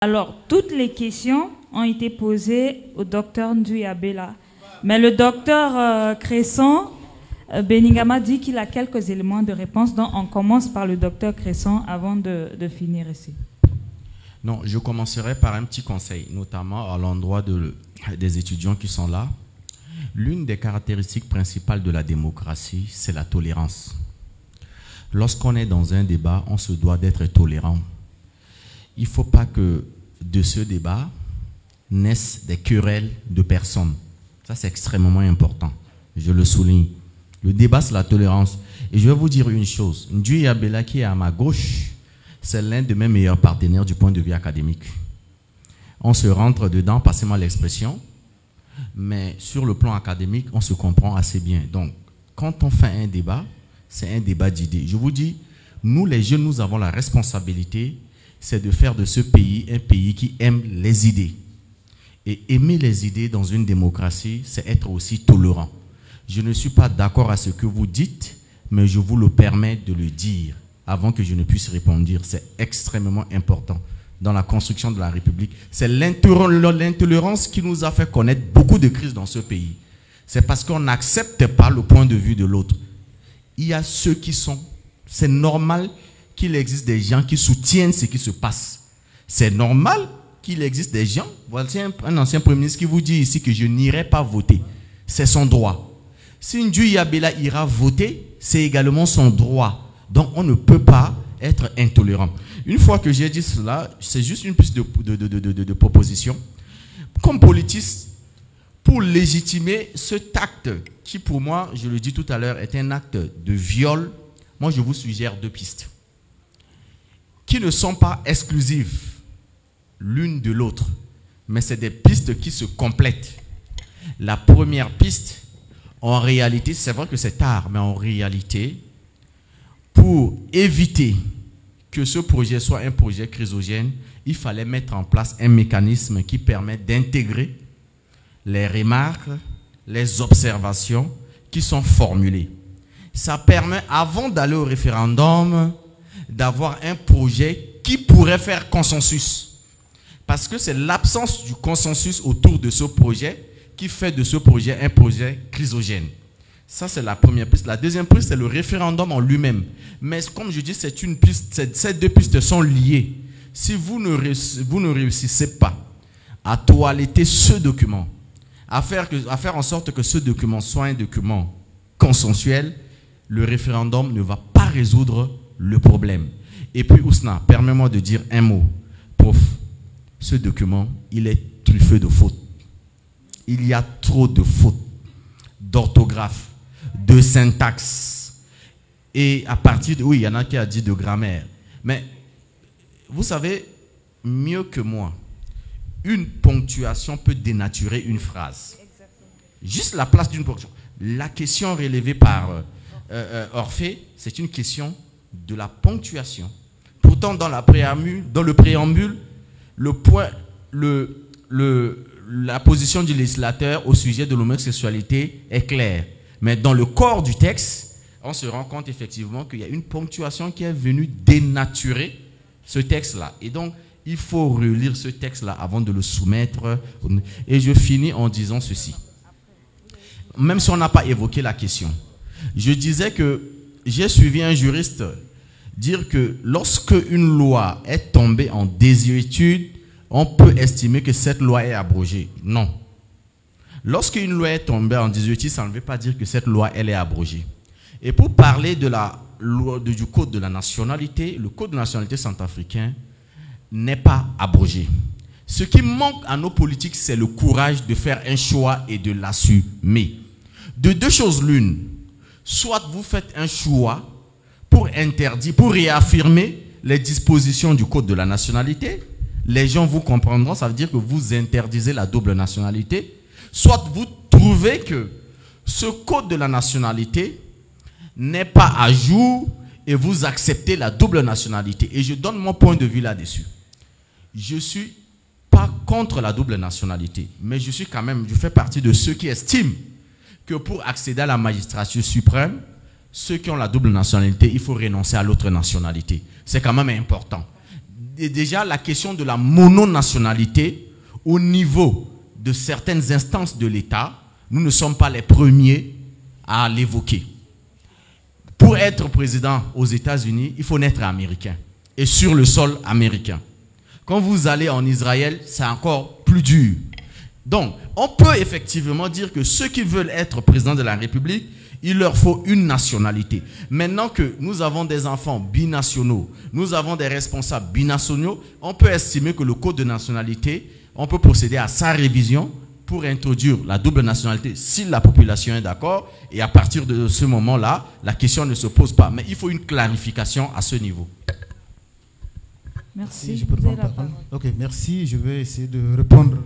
Alors, toutes les questions ont été posées au docteur Nduyabela. Mais le docteur Cresson, Beningama dit qu'il a quelques éléments de réponse. Donc, on commence par le docteur Cresson avant de finir ici. Non, je commencerai par un petit conseil, notamment à l'endroit des étudiants qui sont là. L'une des caractéristiques principales de la démocratie, c'est la tolérance. Lorsqu'on est dans un débat, on se doit d'être tolérant. Il ne faut pas que de ce débat naissent des querelles de personnes. Ça, c'est extrêmement important. Je le souligne. Le débat, c'est la tolérance. Et je vais vous dire une chose. Nduyabela, qui est à ma gauche, c'est l'un de mes meilleurs partenaires du point de vue académique. On se rentre dedans, passez-moi l'expression, mais sur le plan académique, on se comprend assez bien. Donc, quand on fait un débat, c'est un débat d'idées. Je vous dis, nous les jeunes, nous avons la responsabilité, c'est de faire de ce pays un pays qui aime les idées. Et aimer les idées dans une démocratie, c'est être aussi tolérant. Je ne suis pas d'accord à ce que vous dites, mais je vous le permets de le dire avant que je ne puisse répondre. C'est extrêmement important dans la construction de la République. C'est l'intolérance qui nous a fait connaître beaucoup de crises dans ce pays. C'est parce qu'on n'accepte pas le point de vue de l'autre. Il y a ceux qui sont... C'est normal qu'il existe des gens qui soutiennent ce qui se passe. C'est normal qu'il existe des gens... Voici un ancien Premier ministre qui vous dit ici que je n'irai pas voter. C'est son droit. Si Nduyabela ira voter, c'est également son droit. Donc on ne peut pas être intolérant. Une fois que j'ai dit cela, c'est juste une piste de proposition. Comme politiste, pour légitimer cet acte qui pour moi, je le dis tout à l'heure, est un acte de viol, moi je vous suggère deux pistes qui ne sont pas exclusives l'une de l'autre, mais c'est des pistes qui se complètent. La première piste, en réalité, c'est vrai que c'est tard, mais en réalité, pour éviter que ce projet soit un projet chrysogène, il fallait mettre en place un mécanisme qui permet d'intégrer les remarques, les observations qui sont formulées. Ça permet, avant d'aller au référendum, d'avoir un projet qui pourrait faire consensus. Parce que c'est l'absence du consensus autour de ce projet qui fait de ce projet un projet chrysogène. Ça, c'est la première piste. La deuxième piste, c'est le référendum en lui-même. Mais comme je dis, c'est une piste, ces deux pistes sont liées. Si vous ne réussissez pas à toiletter ce document, à faire en sorte que ce document soit un document consensuel, le référendum ne va pas résoudre le problème. Et puis, Ousna, permets-moi de dire un mot. Prof, ce document, il est truffé de fautes. Il y a trop de fautes d'orthographe, de syntaxe. Et à partir de... Oui, il y en a qui a dit de grammaire. Mais, vous savez, mieux que moi, une ponctuation peut dénaturer une phrase. Juste la place d'une ponctuation. La question relevée par Orphée, c'est une question de la ponctuation. Pourtant, dans le préambule, la position du législateur au sujet de l'homosexualité est claire. Mais dans le corps du texte, on se rend compte effectivement qu'il y a une ponctuation qui est venue dénaturer ce texte-là. Et donc, il faut relire ce texte-là avant de le soumettre. Et je finis en disant ceci. Même si on n'a pas évoqué la question. Je disais que j'ai suivi un juriste dire que lorsque une loi est tombée en désuétude, on peut estimer que cette loi est abrogée. Non. Lorsqu'une loi est tombée en désuétude, ça ne veut pas dire que cette loi, elle est abrogée. Et pour parler de la loi, du code de la nationalité, le code de la nationalité centrafricain n'est pas abrogé. Ce qui manque à nos politiques, c'est le courage de faire un choix et de l'assumer. De deux choses l'une. Soit vous faites un choix pour interdire, pour réaffirmer les dispositions du code de la nationalité. Les gens vous comprendront, ça veut dire que vous interdisez la double nationalité. Soit vous trouvez que ce code de la nationalité n'est pas à jour et vous acceptez la double nationalité. Et je donne mon point de vue là-dessus. Je ne suis pas contre la double nationalité, mais je fais partie de ceux qui estiment que pour accéder à la magistrature suprême, ceux qui ont la double nationalité, il faut renoncer à l'autre nationalité. C'est quand même important. déjà la question de la mononationalité au niveau de certaines instances de l'État, nous ne sommes pas les premiers à l'évoquer. Pour être président aux États-Unis, il faut naître américain et sur le sol américain. Quand vous allez en Israël, c'est encore plus dur. Donc, on peut effectivement dire que ceux qui veulent être président de la République, il leur faut une nationalité. Maintenant que nous avons des enfants binationaux, nous avons des responsables binationaux, on peut estimer que le code de nationalité, on peut procéder à sa révision pour introduire la double nationalité si la population est d'accord. Et à partir de ce moment-là, la question ne se pose pas. Mais il faut une clarification à ce niveau. Merci. Je peux prendre la parole. Ok, merci. Je vais essayer de répondre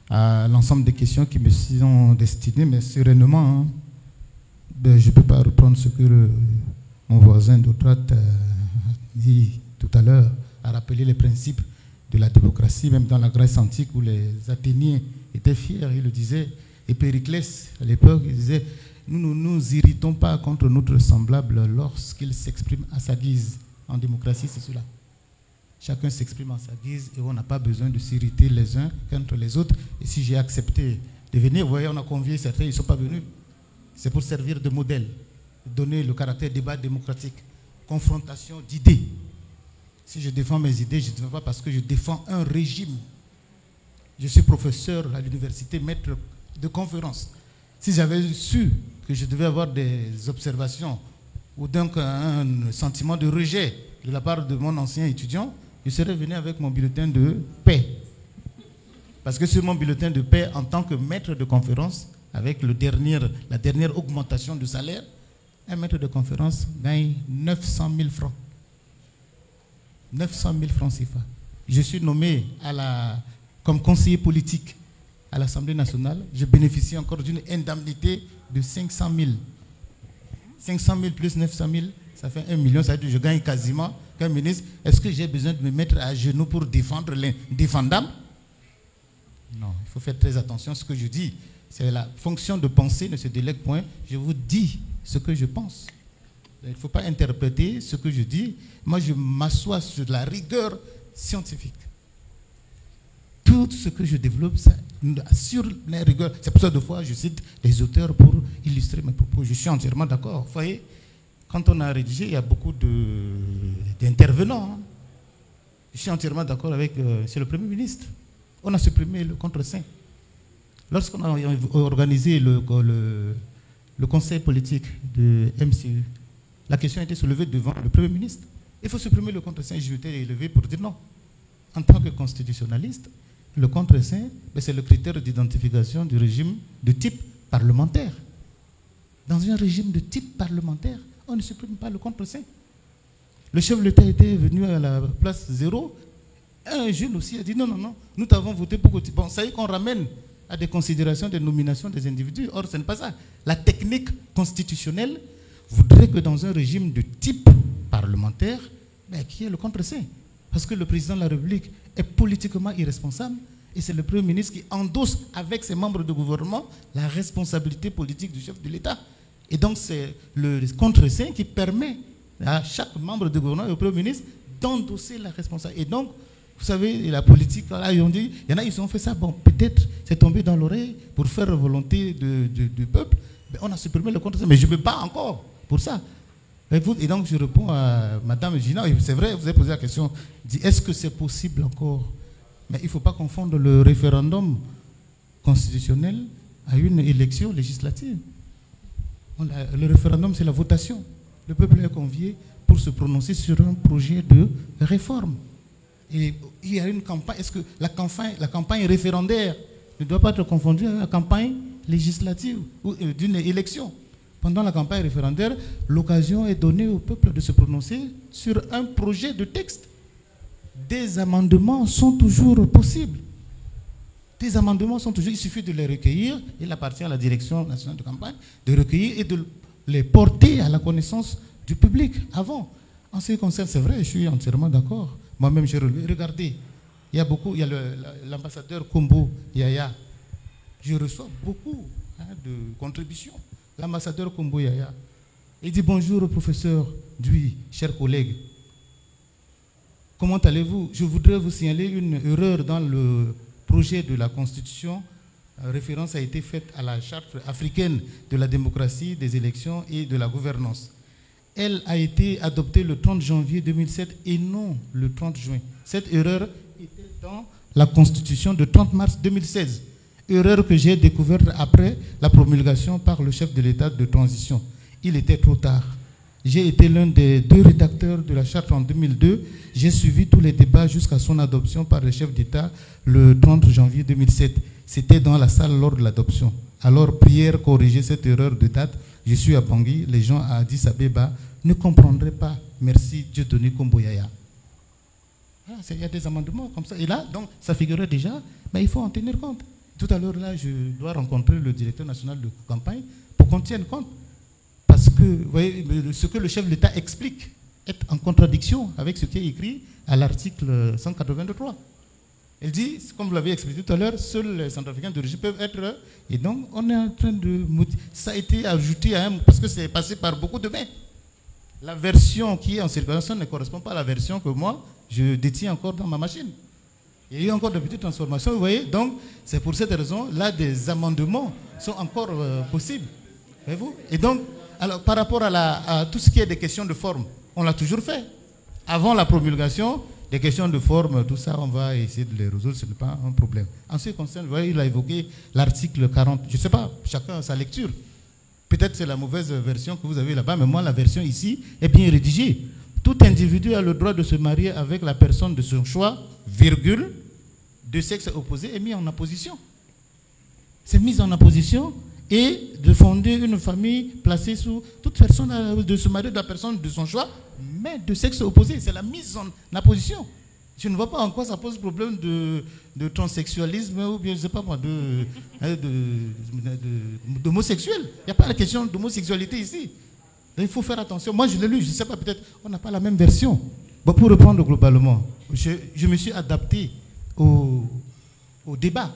à l'ensemble des questions qui me sont destinées, mais sereinement. Je ne peux pas reprendre ce que mon voisin de droite a dit tout à l'heure, a rappelé les principes de la démocratie, même dans la Grèce antique où les Athéniens étaient fiers, il le disait. Et Périclès, à l'époque, il disait, nous ne nous irritons pas contre notre semblable lorsqu'il s'exprime à sa guise. En démocratie, c'est cela. Chacun s'exprime à sa guise et on n'a pas besoin de s'irriter les uns contre les autres. Et si j'ai accepté de venir, vous voyez, on a convié certains, ils ne sont pas venus. C'est pour servir de modèle, donner le caractère débat démocratique, confrontation d'idées. Si je défends mes idées, je ne défends pas parce que je défends un régime. Je suis professeur à l'université, maître de conférence. Si j'avais su que je devais avoir des observations ou donc un sentiment de rejet de la part de mon ancien étudiant, je serais venu avec mon bulletin de paix. Parce que sur mon bulletin de paix, en tant que maître de conférence, avec la dernière augmentation de salaire, un maître de conférence gagne 900 000 francs. 900 000 francs CFA. Je suis nommé comme conseiller politique à l'Assemblée nationale. Je bénéficie encore d'une indemnité de 500 000. 500 000 plus 900 000, ça fait 1 million. Ça veut dire que je gagne quasiment qu'un ministre. Est-ce que j'ai besoin de me mettre à genoux pour défendre l'indéfendable? Non, il faut faire très attention à ce que je dis. C'est la fonction de penser ne se délègue point. Je vous dis ce que je pense. Il ne faut pas interpréter ce que je dis. Moi, je m'assois sur la rigueur scientifique. Tout ce que je développe, ça, sur la rigueur. C'est pour ça, deux fois, je cite les auteurs pour illustrer mes propos. Je suis entièrement d'accord. Vous voyez, quand on a rédigé, il y a beaucoup d'intervenants. Je suis entièrement d'accord avec monsieur le Premier ministre. On a supprimé le contre-saint. Lorsqu'on a organisé le conseil politique de MCU, la question a été soulevée devant le Premier ministre. Il faut supprimer le contre-saint. Je m'étais élevé pour dire non. En tant que constitutionnaliste, le contre-saint, c'est le critère d'identification du régime de type parlementaire. Dans un régime de type parlementaire, on ne supprime pas le contre-saint. Le chef de l'État était venu à la place 0. Un jeune aussi a dit non, nous t'avons voté pour que... Bon, ça y est qu'on ramène à des considérations des nominations des individus. Or, ce n'est pas ça. La technique constitutionnelle voudrait que dans un régime de type parlementaire, qu'il y ait le contre-saint. Parce que le président de la République est politiquement irresponsable et c'est le Premier ministre qui endosse avec ses membres de gouvernement la responsabilité politique du chef de l'État. Et donc, c'est le contre-saint qui permet à chaque membre de gouvernement et au Premier ministre d'endosser la responsabilité. Et donc, vous savez, la politique, là, ils ont dit, il y en a, ils ont fait ça, bon, peut-être c'est tombé dans l'oreille pour faire la volonté du peuple. Mais on a supprimé le contre-saint, mais je ne me bats encore pour ça. Et donc, je réponds à Madame Gina, c'est vrai, vous avez posé la question, est-ce que c'est possible encore? Mais il ne faut pas confondre le référendum constitutionnel à une élection législative. Le référendum, c'est la votation. Le peuple est convié pour se prononcer sur un projet de réforme. Et il y a une campagne, est-ce que la campagne référendaire ne doit pas être confondue avec la campagne législative ou d'une élection? Pendant la campagne référendaire, l'occasion est donnée au peuple de se prononcer sur un projet de texte. Des amendements sont toujours possibles. Des amendements sont toujours, il suffit de les recueillir, il appartient à la direction nationale de campagne de recueillir et de les porter à la connaissance du public avant. En ce qui concerne, c'est vrai, je suis entièrement d'accord. Moi-même, j'ai relevé. Regardez, il y a l'ambassadeur Kombo Yaya. Je reçois beaucoup de contributions. L'ambassadeur Kombo Yaya. Il dit bonjour au professeur Dui, chers collègues. comment allez-vous? Je voudrais vous signaler une erreur dans le projet de la Constitution. Référence a été faite à la Charte africaine de la démocratie, des élections et de la gouvernance. Elle a été adoptée le 30 janvier 2007 et non le 30 juin. Cette erreur était dans la Constitution de 30 mars 2016. Erreur que j'ai découverte après la promulgation par le chef de l'État de transition. Il était trop tard. J'ai été l'un des 2 rédacteurs de la charte en 2002. J'ai suivi tous les débats jusqu'à son adoption par le chef d'État le 30 janvier 2007. C'était dans la salle lors de l'adoption. Alors, prière corriger cette erreur de date. Je suis à Bangui. Les gens à Addis Abeba ne comprendraient pas. Merci Dieudonné Komboyaya. Il y a des amendements comme ça. Et là, donc, ça figurait déjà, mais il faut en tenir compte. Tout à l'heure, là, je dois rencontrer le directeur national de campagne pour qu'on tienne compte. Parce que, vous voyez, ce que le chef de l'État explique est en contradiction avec ce qui est écrit à l'article 183. Elle dit, comme vous l'avez expliqué tout à l'heure, seuls les Centrafricains d'origine peuvent être... Et donc, on est en train de... Ça a été ajouté à parce que c'est passé par beaucoup de mains. La version qui est en circulation ne correspond pas à la version que moi, je détiens encore dans ma machine. Il y a eu encore de petites transformations, vous voyez. Donc, c'est pour cette raison, là, des amendements sont encore possibles. Voyez-vous? Et donc, alors, par rapport à tout ce qui est des questions de forme, on l'a toujours fait. Avant la promulgation, des questions de forme, tout ça, on va essayer de les résoudre, ce n'est pas un problème. En ce qui concerne, vous voyez, il a évoqué l'article 40. Je ne sais pas, chacun a sa lecture. Peut-être c'est la mauvaise version que vous avez là-bas, mais moi, la version ici est bien rédigée. Tout individu a le droit de se marier avec la personne de son choix, virgule, de sexe opposé, est mis en opposition. C'est mis en opposition et de fonder une famille placée sous toute personne, de se marier de la personne de son choix, mais de sexe opposé. C'est la mise en opposition. Je ne vois pas en quoi ça pose problème de transsexualisme ou bien, je ne sais pas moi, d'homosexuel. Il n'y a pas la question d'homosexualité ici. Il faut faire attention. Moi, je l'ai lu, je ne sais pas, peut-être on n'a pas la même version. Bon, pour reprendre globalement, je me suis adapté au débat.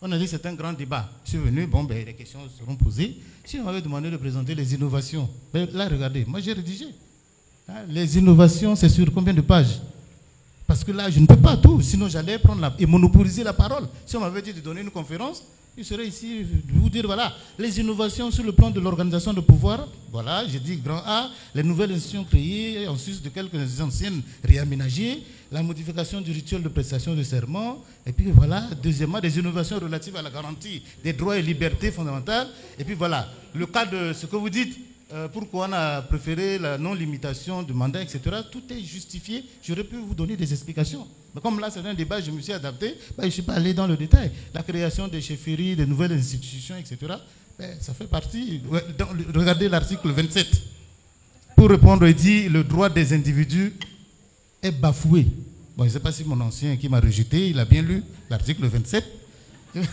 On a dit que c'est un grand débat. Je suis venu, bon, ben, les questions seront posées. Si on m'avait demandé de présenter les innovations, ben, là, regardez, moi j'ai rédigé. Les innovations, c'est sur combien de pages? Parce que là, je ne peux pas tout, sinon j'allais prendre et monopoliser la parole. Si on m'avait dit de donner une conférence, je serais ici de vous dire, voilà, les innovations sur le plan de l'organisation de pouvoir, voilà, j'ai dit grand A, les nouvelles institutions créées, en sus de quelques anciennes réaménagées, la modification du rituel de prestation de serment, et puis voilà, deuxièmement, des innovations relatives à la garantie des droits et libertés fondamentales, et puis voilà, le cas de ce que vous dites, pourquoi on a préféré la non-limitation du mandat, etc. Tout est justifié. J'aurais pu vous donner des explications. Mais comme là, c'est un débat, je me suis adapté. Ben, je ne suis pas allé dans le détail. La création des chefferies, des nouvelles institutions, etc. Ben, ça fait partie. Regardez l'article 27. Pour répondre, il dit le droit des individus est bafoué. Bon, je ne sais pas si mon ancien qui m'a rejeté, il a bien lu l'article 27. Le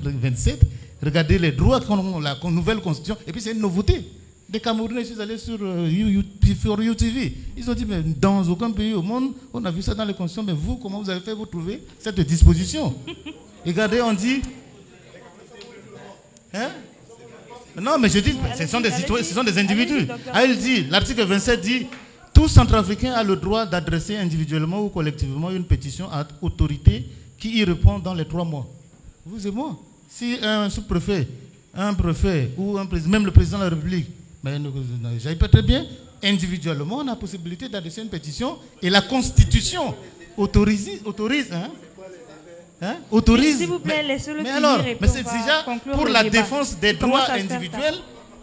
27. Regardez les droits qu'ont la nouvelle constitution. Et puis c'est une nouveauté. Des Camerounais, je suis allé sur YouTV. Ils ont dit, mais dans aucun pays au monde, on a vu ça dans les constitutions. Mais vous, comment vous avez fait pour trouver cette disposition? Regardez, on dit... Hein? Non, mais je dis, ce sont des citoyens, ce sont des individus. Ah, il dit, l'article 27 dit, tout Centrafricain a le droit d'adresser individuellement ou collectivement une pétition à autorité qui y répond dans les 3 mois. Vous et moi. Si un sous-préfet, un préfet ou un président, même le président de la République, j'aille pas très bien, individuellement, on a la possibilité d'adresser une pétition et la Constitution autorise, autorise. S'il vous plaît, laissez-le finir. Alors, et mais c'est déjà pour la défense des droits individuels.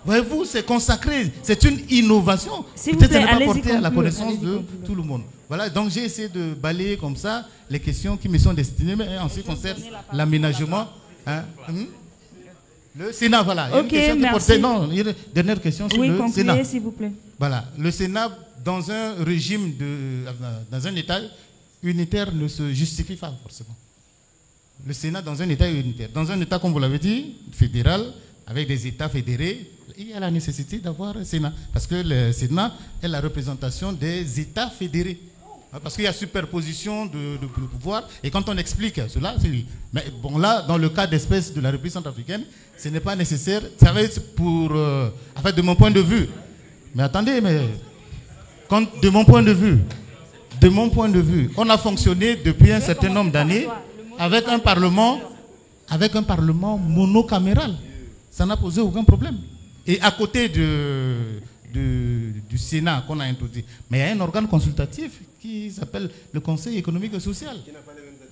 Voyez-vous, c'est consacré, c'est une innovation. Peut-être ce n'est pas porté à la connaissance de tout le monde. Voilà, donc j'ai essayé de balayer comme ça les questions qui me sont destinées, mais en ce qui concerne l'aménagement. Hein? Le Sénat, voilà. Ok, merci. Non, une dernière question sur le Sénat. Oui, s'il vous plaît. Voilà, le Sénat, dans un régime, dans un État unitaire, ne se justifie pas forcément. Le Sénat, dans un État unitaire. Dans un État, comme vous l'avez dit, fédéral, avec des États fédérés, il y a la nécessité d'avoir un Sénat. Parce que le Sénat est la représentation des États fédérés. Parce qu'il y a superposition de pouvoir. Et quand on explique cela, c'est lui. Mais bon, là, dans le cas d'espèce de la République centrafricaine, ce n'est pas nécessaire. Ça va être pour... en fait, de mon point de vue. Mais attendez, mais... de mon point de vue, on a fonctionné depuis un certain nombre d'années avec un parlement monocaméral. Ça n'a posé aucun problème. Et à côté du Sénat qu'on a introduit, mais il y a un organe consultatif qui s'appelle le Conseil économique et social.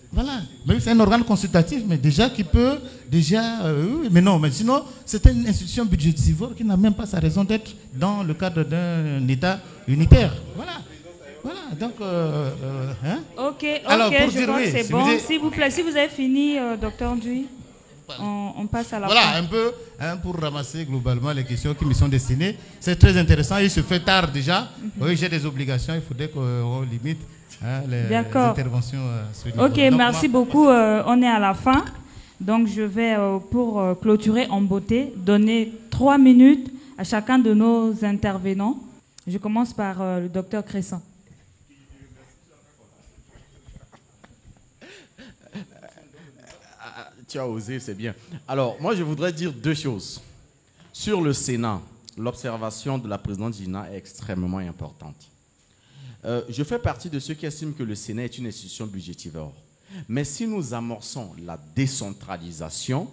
Voilà, c'est un organe consultatif, mais déjà qui peut, oui, mais non, mais sinon, c'est une institution budgétivore qui n'a même pas sa raison d'être dans le cadre d'un État unitaire. Voilà, donc, hein? Ok, alors, pour je dire, pense oui, que c'est bon. S'il vous plaît, si vous avez fini, docteur Ndui, on passe à la fin. Voilà, un peu, pour ramasser globalement les questions qui me sont destinées. C'est très intéressant, il se fait tard déjà. Oui, j'ai des obligations, il faudrait qu'on limite. Les interventions sur le Ok, donc, merci beaucoup. On est à la fin. Donc, je vais, pour clôturer en beauté, donner 3 minutes à chacun de nos intervenants. Je commence par le docteur Cresson. Tu as osé, c'est bien. Alors, moi, je voudrais dire 2 choses. Sur le Sénat, l'observation de la présidente Gina est extrêmement importante. Je fais partie de ceux qui estiment que le Sénat est une institution budgétivore. Mais si nous amorçons la décentralisation,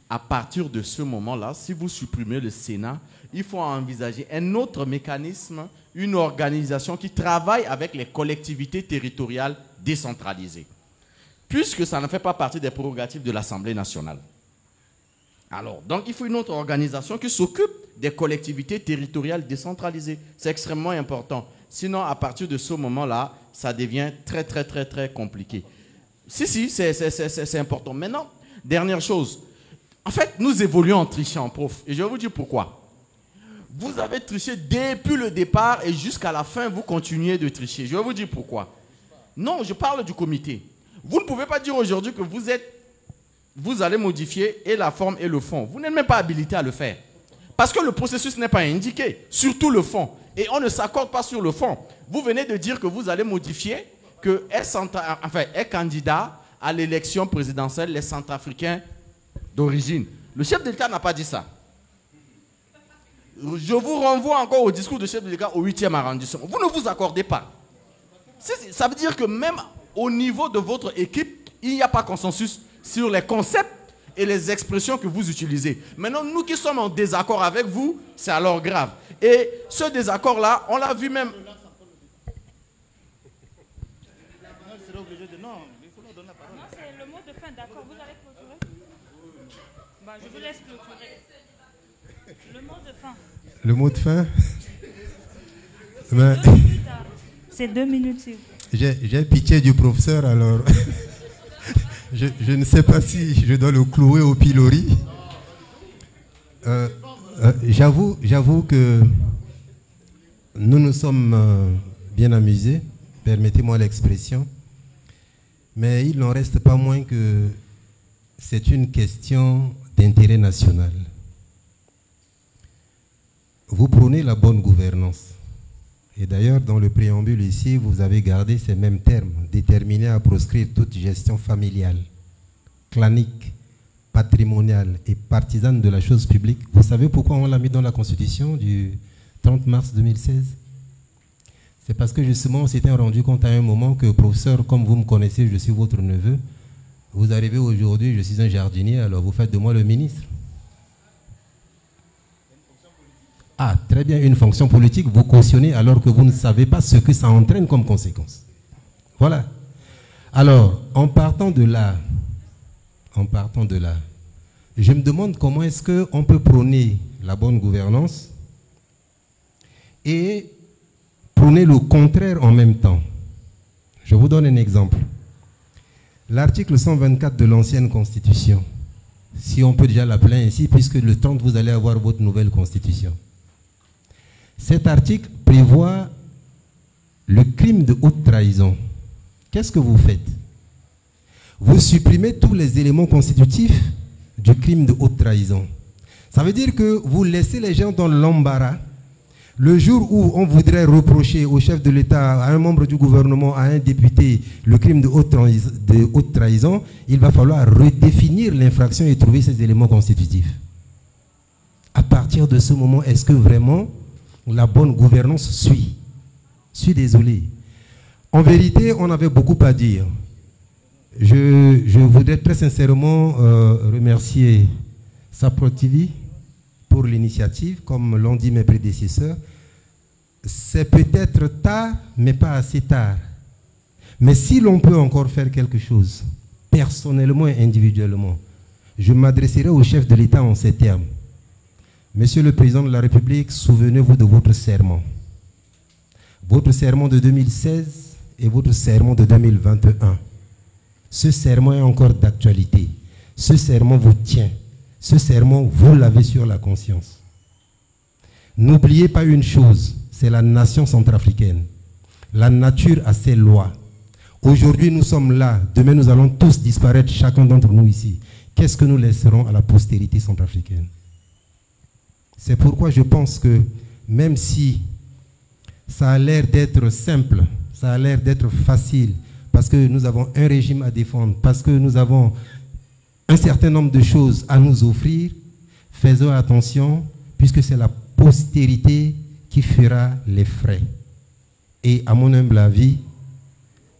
à partir de ce moment-là, si vous supprimez le Sénat, il faut envisager un autre mécanisme, une organisation qui travaille avec les collectivités territoriales décentralisées, puisque ça ne fait pas partie des prérogatives de l'Assemblée nationale. Alors, donc, il faut une autre organisation qui s'occupe des collectivités territoriales décentralisées. C'est extrêmement important. Sinon, à partir de ce moment-là, ça devient très, très, très, très compliqué. Si, c'est important. Maintenant, dernière chose. En fait, nous évoluons en trichant, prof. Et je vais vous dire pourquoi. Vous avez triché depuis le départ et jusqu'à la fin, vous continuez de tricher. Je vais vous dire pourquoi. Non, je parle du comité. Vous ne pouvez pas dire aujourd'hui que vous allez modifier et la forme et le fond. Vous n'êtes même pas habilité à le faire. Parce que le processus n'est pas indiqué, surtout le fond. Et on ne s'accorde pas sur le fond. Vous venez de dire que vous allez modifier, que est candidat à l'élection présidentielle les Centrafricains d'origine. Le chef de l'État n'a pas dit ça. Je vous renvoie encore au discours du chef de l'État au 8e arrondissement. Vous ne vous accordez pas. Ça veut dire que même au niveau de votre équipe, il n'y a pas consensus sur les concepts et les expressions que vous utilisez. Maintenant, nous qui sommes en désaccord avec vous, c'est alors grave. Et ce désaccord-là, on l'a vu même... Non, c'est le mot de fin, d'accord. Vous allez clôturer? Je vous laisse clôturer. Le mot de fin. Le mot de fin? C'est 2 minutes. J'ai pitié du professeur, alors... Je ne sais pas si je dois le clouer au pilori. J'avoue que nous nous sommes bien amusés, permettez-moi l'expression, mais il n'en reste pas moins que c'est une question d'intérêt national. Vous prônez la bonne gouvernance. Et d'ailleurs, dans le préambule ici, vous avez gardé ces mêmes termes, déterminés à proscrire toute gestion familiale, clanique, patrimoniale et partisane de la chose publique. Vous savez pourquoi on l'a mis dans la Constitution du 30 mars 2016? C'est parce que justement, on s'était rendu compte à un moment que, professeur, comme vous me connaissez, je suis votre neveu, vous arrivez aujourd'hui, je suis un jardinier, alors vous faites de moi le ministre. Ah, très bien, une fonction politique, vous cautionnez alors que vous ne savez pas ce que ça entraîne comme conséquence. Voilà. Alors, en partant de là, je me demande comment est-ce qu'on peut prôner la bonne gouvernance et prôner le contraire en même temps. Je vous donne un exemple. L'article 124 de l'ancienne Constitution, si on peut déjà l'appeler ainsi, puisque le 30, vous allez avoir votre nouvelle Constitution. Cet article prévoit le crime de haute trahison. Qu'est-ce que vous faites? Vous supprimez tous les éléments constitutifs du crime de haute trahison. Ça veut dire que vous laissez les gens dans l'embarras. Le jour où on voudrait reprocher au chef de l'État, à un membre du gouvernement, à un député, le crime de haute trahison, il va falloir redéfinir l'infraction et trouver ces éléments constitutifs. À partir de ce moment, est-ce que vraiment la bonne gouvernance suit? Je suis désolé. En vérité, on avait beaucoup à dire. Je voudrais très sincèrement remercier Sapro TV pour l'initiative, comme l'ont dit mes prédécesseurs. C'est peut-être tard, mais pas assez tard. Mais si l'on peut encore faire quelque chose, personnellement et individuellement, je m'adresserai au chef de l'État en ces termes. Monsieur le Président de la République, souvenez-vous de votre serment. Votre serment de 2016 et votre serment de 2021. Ce serment est encore d'actualité. Ce serment vous tient. Ce serment, vous l'avez sur la conscience. N'oubliez pas une chose, c'est la nation centrafricaine. La nature a ses lois. Aujourd'hui, nous sommes là. Demain, nous allons tous disparaître, chacun d'entre nous ici. Qu'est-ce que nous laisserons à la postérité centrafricaine? C'est pourquoi je pense que même si ça a l'air d'être simple, ça a l'air d'être facile, parce que nous avons un régime à défendre, parce que nous avons un certain nombre de choses à nous offrir, faisons attention, puisque c'est la postérité qui fera les frais. Et à mon humble avis,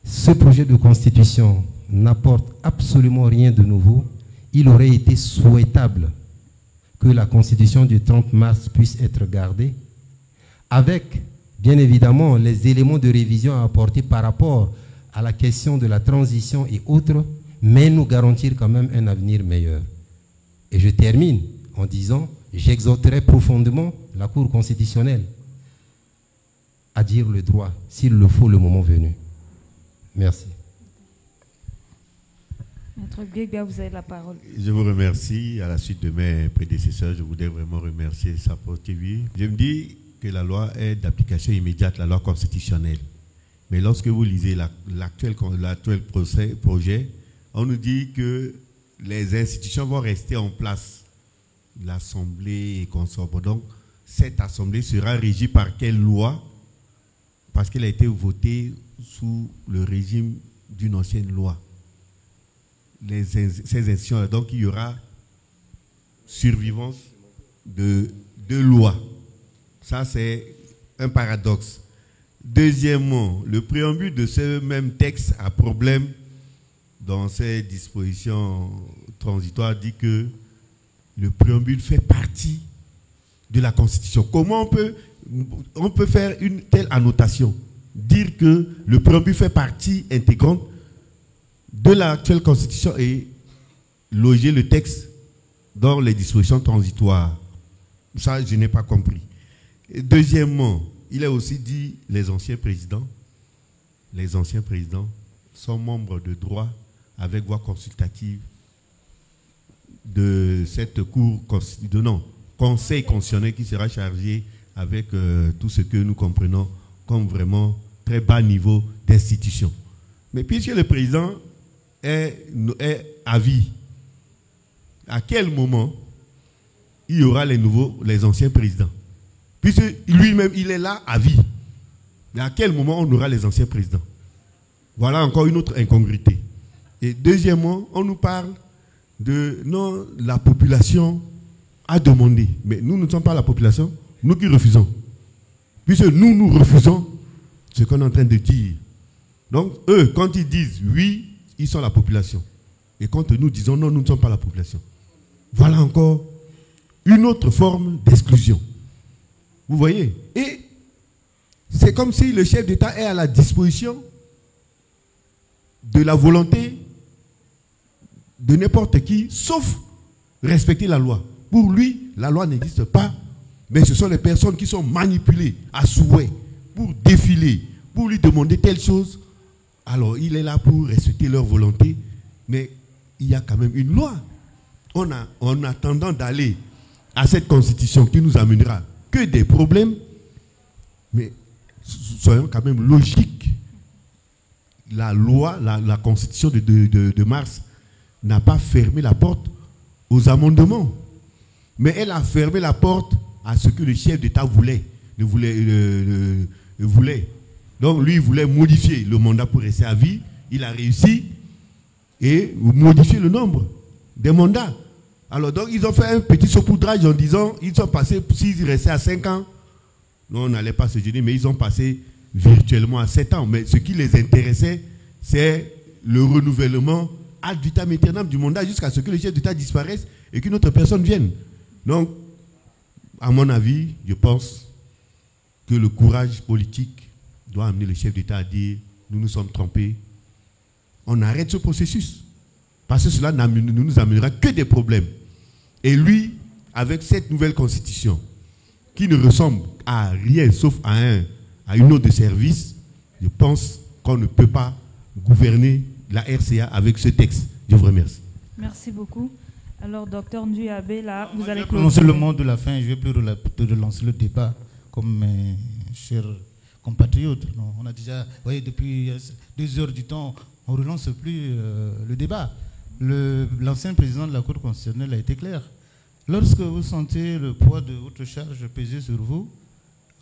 ce projet de constitution n'apporte absolument rien de nouveau. Il aurait été souhaitable que la constitution du 30 mars puisse être gardée, avec, bien évidemment, les éléments de révision à apporter par rapport à la question de la transition et autres, mais nous garantir quand même un avenir meilleur. Et je termine en disant, j'exhorterai profondément la Cour constitutionnelle à dire le droit, s'il le faut, le moment venu. Merci. Maître Biega, vous avez la parole. Je vous remercie. À la suite de mes prédécesseurs, je voudrais vraiment remercier Sapro TV. Je me dis que la loi est d'application immédiate, la loi constitutionnelle. Mais lorsque vous lisez l'actuel projet, on nous dit que les institutions vont rester en place. L'Assemblée et consorts. Donc, cette Assemblée sera régie par quelle loi? Parce qu'elle a été votée sous le régime d'une ancienne loi. Ces institutions, donc il y aura survivance de lois. Ça, c'est un paradoxe. Deuxièmement, le préambule de ce même texte a problème dans ses dispositions transitoires, dit que le préambule fait partie de la Constitution. Comment on peut faire une telle annotation? Dire que le préambule fait partie intégrante de l'actuelle Constitution et loger le texte dans les dispositions transitoires. Ça, je n'ai pas compris. Et deuxièmement, il a aussi dit les anciens présidents sont membres de droit avec voix consultative de cette conseil constitutionnel qui sera chargé avec tout ce que nous comprenons comme vraiment très bas niveau d'institution. Mais puisque le président est à vie, à quel moment il y aura les anciens présidents? Puisque lui-même, il est là à vie. Mais à quel moment on aura les anciens présidents? Voilà encore une autre incongruité. Et deuxièmement, on nous parle de non, la population a demandé. Mais nous ne sommes pas la population, nous qui refusons. Puisque nous refusons ce qu'on est en train de dire. Donc, eux, quand ils disent oui, ils sont la population. Et quand nous disons non, nous ne sommes pas la population. Voilà encore une autre forme d'exclusion. Vous voyez? Et c'est comme si le chef d'État est à la disposition de la volonté de n'importe qui, sauf respecter la loi. Pour lui, la loi n'existe pas, mais ce sont les personnes qui sont manipulées à souhait pour défiler, pour lui demander telle chose. Alors, il est là pour respecter leur volonté, mais il y a quand même une loi. En attendant d'aller à cette constitution qui nous amènera que des problèmes, mais soyons quand même logiques. La loi, la constitution de mars n'a pas fermé la porte aux amendements, mais elle a fermé la porte à ce que le chef d'État voulait. Donc lui, il voulait modifier le mandat pour rester à vie. Il a réussi et modifier le nombre des mandats. Alors donc ils ont fait un petit saupoudrage en disant ils sont passés, s'ils restaient à 5 ans, non, on n'allait pas se gêner, mais ils ont passé virtuellement à 7 ans. Mais ce qui les intéressait, c'est le renouvellement ad vitam aeternam du mandat jusqu'à ce que le chef d'État disparaisse et qu'une autre personne vienne. Donc, à mon avis, je pense que le courage politique doit amener le chef d'État à dire « nous nous sommes trompés, on arrête ce processus ». Parce que cela ne nous amènera que des problèmes. Et lui, avec cette nouvelle constitution, qui ne ressemble à rien sauf à une autre de service, je pense qu'on ne peut pas gouverner la RCA avec ce texte. Je vous remercie. Merci beaucoup. Alors, docteur Nduyabé, là, vous allez prononcer le mot de la fin. Je ne vais plus relancer le débat comme mes chers compatriotes. Non, on a déjà, vous voyez, depuis 2 heures du temps, on ne relance plus le débat. L'ancien président de la Cour constitutionnelle a été clair. Lorsque vous sentez le poids de votre charge peser sur vous,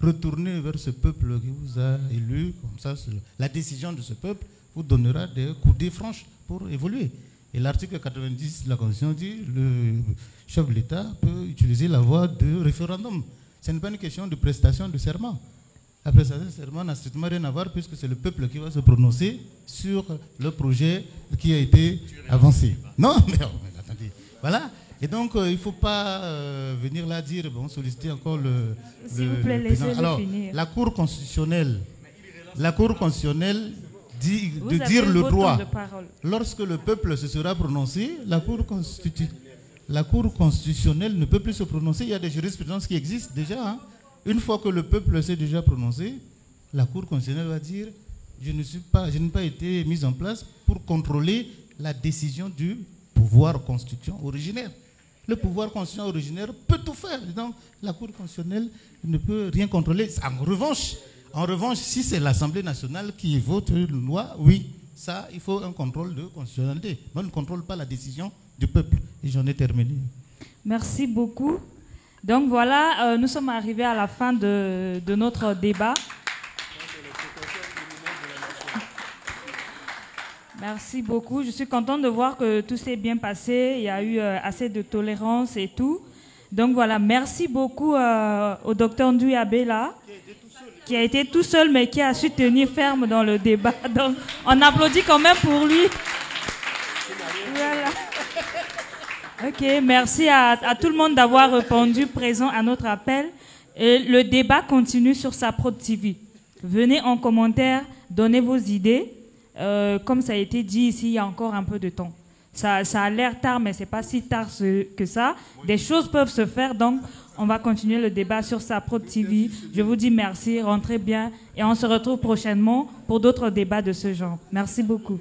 retournez vers ce peuple qui vous a élu. Comme ça, la décision de ce peuple vous donnera des coudées franches pour évoluer. Et l'article 90 de la Constitution dit que le chef de l'État peut utiliser la voie de référendum. Ce n'est pas une question de prestation de serment. La prestation de serment n'a strictement rien à voir puisque c'est le peuple qui va se prononcer sur le projet qui a été avancé. Non, mais attendez. Voilà. Et donc, il ne faut pas venir là dire, bon, solliciter encore le... S'il vous plaît, laissez-le finir. La Cour constitutionnelle dit de dire le droit. Lorsque le peuple se sera prononcé, la Cour constitutionnelle ne peut plus se prononcer. Il y a des jurisprudences qui existent déjà. Hein. Une fois que le peuple s'est déjà prononcé, la Cour constitutionnelle va dire je n'ai pas été mise en place pour contrôler la décision du pouvoir constituant originaire. Le pouvoir constituant originaire peut tout faire. Donc, la Cour constitutionnelle ne peut rien contrôler. En revanche, si c'est l'Assemblée nationale qui vote une loi, oui, ça, il faut un contrôle de constitutionnalité. Mais on ne contrôle pas la décision du peuple. Et j'en ai terminé. Merci beaucoup. Donc voilà, nous sommes arrivés à la fin de notre débat. Merci beaucoup. Je suis contente de voir que tout s'est bien passé. Il y a eu assez de tolérance et tout. Donc voilà, merci beaucoup au docteur Nduyabé là, qui a été tout seul mais qui a su tenir ferme dans le débat. Donc on applaudit quand même pour lui. Voilà. Ok, merci à tout le monde d'avoir répondu présent à notre appel. Et le débat continue sur Saprod TV. Venez en commentaire, donnez vos idées. Comme ça a été dit ici, il y a encore un peu de temps. Ça a l'air tard, mais ce n'est pas si tard que ça. Des choses peuvent se faire, donc on va continuer le débat sur Saprod TV. Je vous dis merci, rentrez bien et on se retrouve prochainement pour d'autres débats de ce genre. Merci beaucoup.